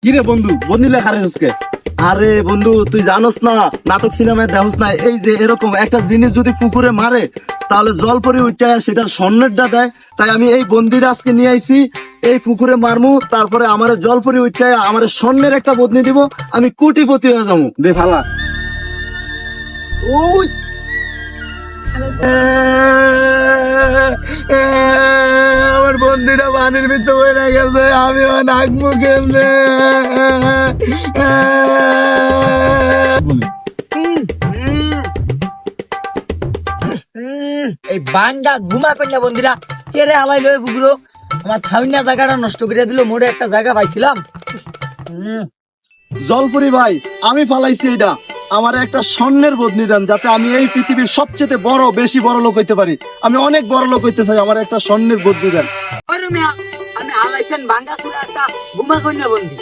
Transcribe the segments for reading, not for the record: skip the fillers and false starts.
কি রে বন্ধু বন্দি লেখা রেখে? আরে বন্ধু তুই জানোস না, নাটক সিনেমায় দেখোস না, এই যে এরকম একটা জিনিস যদি পুকুরে মারে তাহলে জল পরি উঠে সেটার স্বর্ণেরটা দেয়। তাই আমি এই বন্দিটা আজকে নিয়ে আইছি, এই পুকুরে মারমু, তারপরে আমার জল পরি উঠে আমার স্বর্ণের একটা বদনি দিব, আমি কোটিপতি হয়ে যাবো। দে ফালা। ওই আমার বন্ধুটা পানির ভিতরে পড়ে গেছে, আমি নাকবো কেমনে? এই বান্ডা ঘুমা কন্যা বন্দিরা কেড়ে হালাই লয়ে পুকুরো আমার থামিনা জায়গাটা নষ্ট করে দিল। মোড়ে একটা জায়গা পাইছিলাম। জলপুরি ভাই, আমি ফালাইছি এটা, আমার একটা স্বর্ণের বদনি দেন, যাতে আমি এই পৃথিবীর সবচেয়ে বড় বেশি বড় লোক হইতে পারি। আমি অনেক বড় লোক হইতে চাই, আমার একটা স্বর্ণের বদনি দেন। আমি হালাইছেন ভাঙ্গা চুড়া একটা ঘুমা কন্যা বন্দি,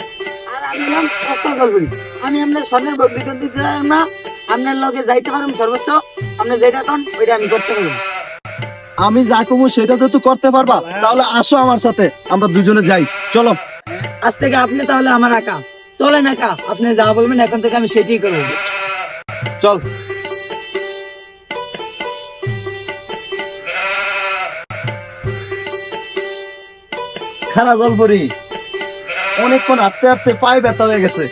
আর আমি নাম সস্তা গল্পি। আমি আপনার স্বর্ণের বন্দি টন্দি দিলাম না, আপনার লগে যাইতে পারুন সর্বোচ্চ। আপনি যেটা কন ওইটা আমি করতে পারবো। আমি যা কমু সেটা তো তুই করতে পারবা, তাহলে আসো আমার সাথে, আমরা দুজনে যাই, চলো। আজ থেকে আপনি তাহলে আমার একা চলেন, একা আপনি যা বলবেন এখন থেকে আমি সেটাই করবো। চল। খারাপ গল্পরি, অনেকক্ষণ হাঁটতে হাঁটতে পায়ে ব্যথা হয়ে গেছে,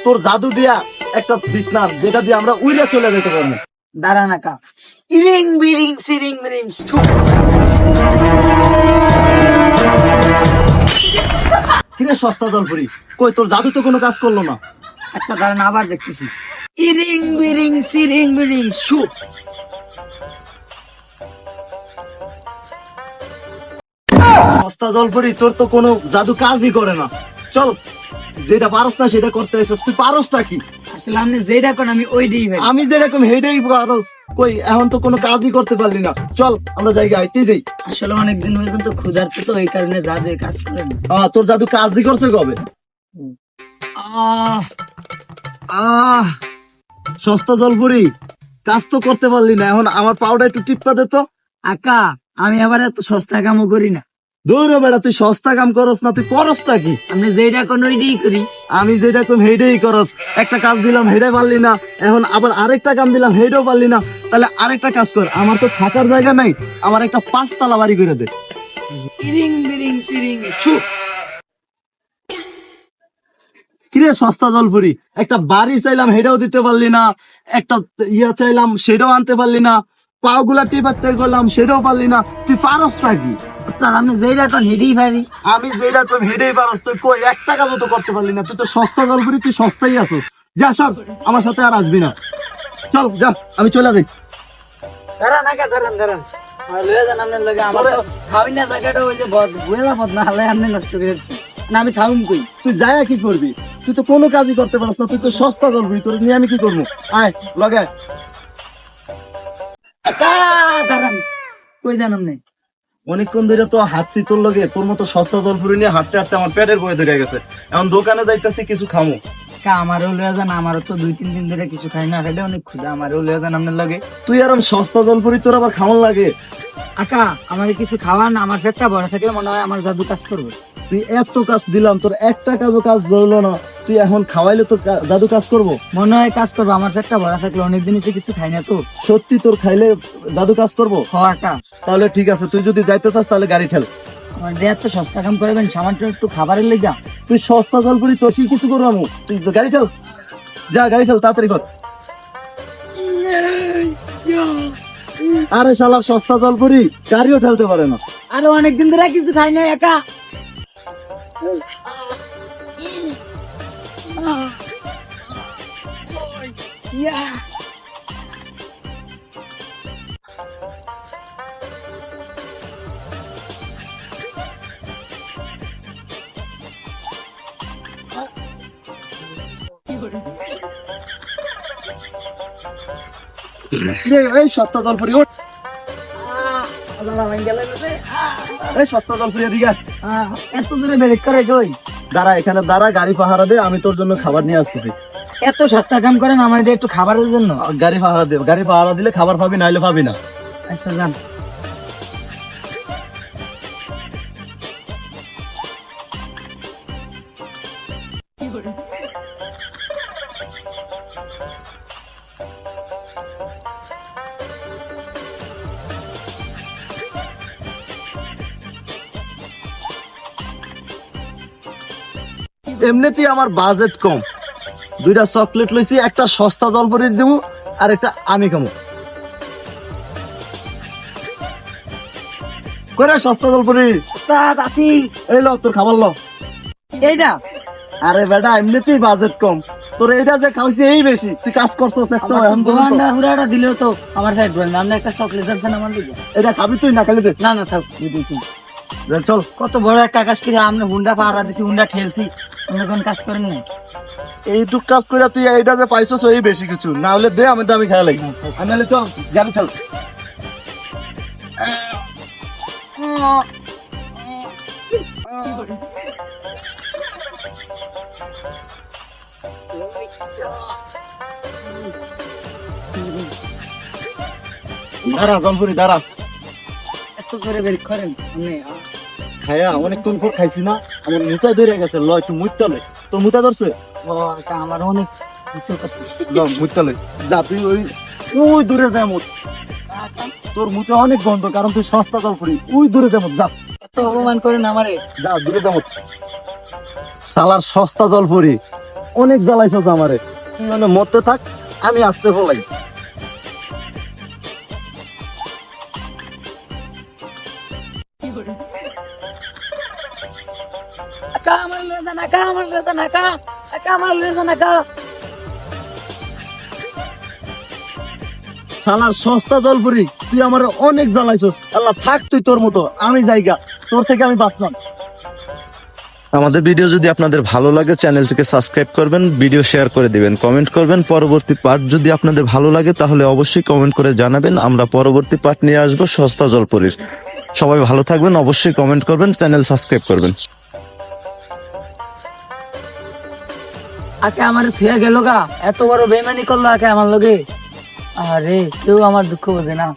তোর জাদু দিয়া একটা বিশ্রাম, যেটা দিয়ে আমরা উইরা চলে যেতে পারবো। দাঁড়ান একা। ইরিং বিরিং সিরিং বিরিং ছু। কিরে সস্তা জলপুরি, কই তোর জাদু তো কোনো কাজ করলো না। আচ্ছা দাঁড়ান আবার দেখতেছি। ইরিং বিরিং সিরিং বিরিং ছু। সস্তা জলপুরি, তোর তো কোনো জাদু কাজই করে না। চল, যেটা পারস না সেটা করতে এসেছিস, তুই পারসটা কি? আসলে আপনি যেটা করেন আমি ওইটাই ভাই। আমি যেরকম হেডেই পারস, কই এখন তো কোনো কাজই করতে পারলি না। চল আমরা জায়গা আইতে যাই। আসলে অনেকদিন পর্যন্ত ক্ষুধার্ত তো এই কারণে জাদু কাজ করেন। তোর জাদু কাজই করছে কবে? আহ আহ সস্তা জলপুরি, কাজ তো করতে পারলি না, এখন আমার পাউডার একটু টিপা দে তো। আকা আমি আবার এত সস্তা কামও করি না। দৌড় বেড়া, তুই সস্তা কাম করস না, তুই করসটা কি? আপনি যেটা করেন ওইটাই করি। আমি যেটা কম হেডেই করস, একটা কাজ দিলাম হেডে পারলি না, এখন আবার আরেকটা কাম দিলাম হেডেও পারলি না, তাহলে আরেকটা কাজ কর, আমার তো থাকার জায়গা নাই, আমার একটা 5 তলা বাড়ি করে দে। ইরিং বিরিং সিরিং ছু। কিরে সস্তা জলপুরি, একটা বাড়ি চাইলাম হেডেও দিতে পারলি না, একটা ইয়া চাইলাম সেটাও আনতে পারলি না, পাও গুলা টিপাতে গেলাম সেটাও পারলি না, তুই পারসটা কি? স্যার আপনি যেটা করেন হেঁটেই পারি। আমি যেটা তুই হেডেই পারস, তুই কই একটা কাজও তো করতে পারলি না, তুই তো সস্তা জলপুরি, তুই সস্তাই আছিস। যা সব, আমার সাথে আর আসবি না, চল যা, আমি চলে যাই। দাঁড়ান আকা দাঁড়ান দাঁড়ান, আমার লয়ে যান আপনার লগে। আমার তো খাওয়াই না জায়গাটা ওই যে বুঝলা পথ না হলে আপনি নষ্ট করে দিচ্ছি না, আমি খাউম কই। তুই যায় কি করবি? তুই তো কোনো কাজই করতে পারস না, তুই তো সস্তা জলপুরি, তোর নিয়ে আমি কি করবো? আয় লগে। আকা দাঁড়ান, কই যান আপনি? অনেকক্ষণ ধরে তো হাঁটছি তোর লগে, তোর মতো সস্তা জলপুরি নিয়ে হাঁটতে হাঁটতে আমার পেটের বয়ে ধরে গেছে, এখন দোকানে যাইতেছি কিছু খামো। কা আমারও লয়ে যান, আমারও তো 2-3 দিন ধরে কিছু খাই না, হেঁটে অনেক ক্ষুধা, আমারও লয়ে যান আপনার লগে। তুই আর সস্তা জলপুরি, তোর আবার খাওয়ান লাগে? আকা আমার কিছু খাওয়ান, আমার পেটটা ভরা থাকলে মনে হয় আমার জাদু কাজ করবে। তুই এত কাজ দিলাম, তোর একটা কাজও কাজ ধরলো না, তুই এখন খাওয়াইলে তো জাদু কাজ করবো? মনে হয় কাজ করবো, আমার পেটটা ভরা থাকলে। অনেকদিন এসে কিছু খাই না তো। সত্যি তোর খাইলে জাদু কাজ করবো? হ আকা, তাহলে ঠিক আছে, তুই যদি যাইতে চাস তাহলে গাড়ি ঠেল। আমার দেয়ার তো সস্তা কাম করবেন, সামান্য একটু খাবারের লেগা। তুই সস্তা জলপুরি, তোর কি কিছু করবো আমি? তুই গাড়ি ঠেল, যা গাড়ি ঠেল, তাড়াতাড়ি কর। আরে শালা সস্তা জলপুরি, গাড়িও ঠেলতে পারে না। আরো অনেকদিন ধরে কিছু খাই না একা। এই সস্তা জলপুরি, ওঠ। এই সস্তা জলপুরি, এদিকে আয়। এত দূরে ব্রেক করে কই? দাঁড়া এখানে, দাঁড়া, গাড়ি পাহারা দে, আমি তোর জন্য খাবার নিয়ে আসতেছি। এত সস্তা কাম করেন আমাদের একটু খাবারের জন্য? গাড়ি পাহারা দে, গাড়ি পাহারা দিলে খাবার পাবি, নাইলে পাবি না। আচ্ছা যান। এমনিতেই আমার বাজেট কম, দুইটা চকলেট লইছি, একটা সস্তা জলপরির দেবো আর একটা আমি খামো। করে সস্তা জলপরি, উস্তাদ আসি এই ল তোর খাবার ল। এইটা আরে বেটা এমনিতেই বাজেট কম, তোর এইটা যে খাওয়াইছি এই বেশি, তুই কাজ করছস একটা এখন তো দোকানদার পুরাটা দিলেও তো আমার ফ্যাট বলেন আপনি একটা চকলেট আনছেন আমার দিকে। এটা খাবি তুই না খালি দে। না না থাক চল কত বড় একটা কাজ করে আপনি হুন্ডা পাহারা দিছি, হুন্ডা ঠেলছি, আপনি কোন কাজ করেন না। এইটুক কাজ করে তুই এইটা যে পাইছস এই বেশি কিছু না হলে দে, আমি দামি খেয়া লাগি। আমি নাহলে চল গাড়ি চল। দাঁড়া জলপুরি দাঁড়া, এত জোরে বের করেন আপনি। খায়া অনেকক্ষণ পর খাইছি না, আমার মুতা ধরে গেছে, ল একটু মুইতা লই। তোর মুতা ধরছে? ও, এটা আমার অনেক কিছু করছে। ল মুইতা লই, যা তুই ওই ওই দূরে যা মুত, তোর মুতে অনেক গন্ধ, কারণ তুই সস্তা জলপুরি, ওই দূরে যা মুত, যা এত অপমান করেন আমারে। যা দূরে যা মুত। শালার সস্তা জলপুরি, অনেক জ্বালাইছস আমারে, তুই মানে মরতে থাক, আমি আসতে ফলাই। আকা আমার লয়ে যান, আকা আমার লয়ে যান, আকা আকা আমার লয়ে যান, আকা। শালার সস্তা জলপুরি, তুই আমার অনেক জ্বালাইছস। আল্লাহ থাক তুই তোর মতো, আমি জায়গা তোর থেকে আমি বাঁচলাম। আমাদের ভিডিও যদি আপনাদের ভালো লাগে চ্যানেলটিকে সাবস্ক্রাইব করবেন, ভিডিও শেয়ার করে দিবেন, কমেন্ট করবেন। পরবর্তী পার্ট যদি আপনাদের ভালো লাগে তাহলে অবশ্যই কমেন্ট করে জানাবেন, আমরা পরবর্তী পার্ট নিয়ে আসবো সস্তা জলপরির। সবাই ভালো থাকবেন, অবশ্যই কমেন্ট করবেন, চ্যানেল সাবস্ক্রাইব করবেন। আকে আমার থুয়া গেল গা, এত বড় বেমানি করলো আকে আমার লগে। আরে কেউ আমার দুঃখ বোঝে না।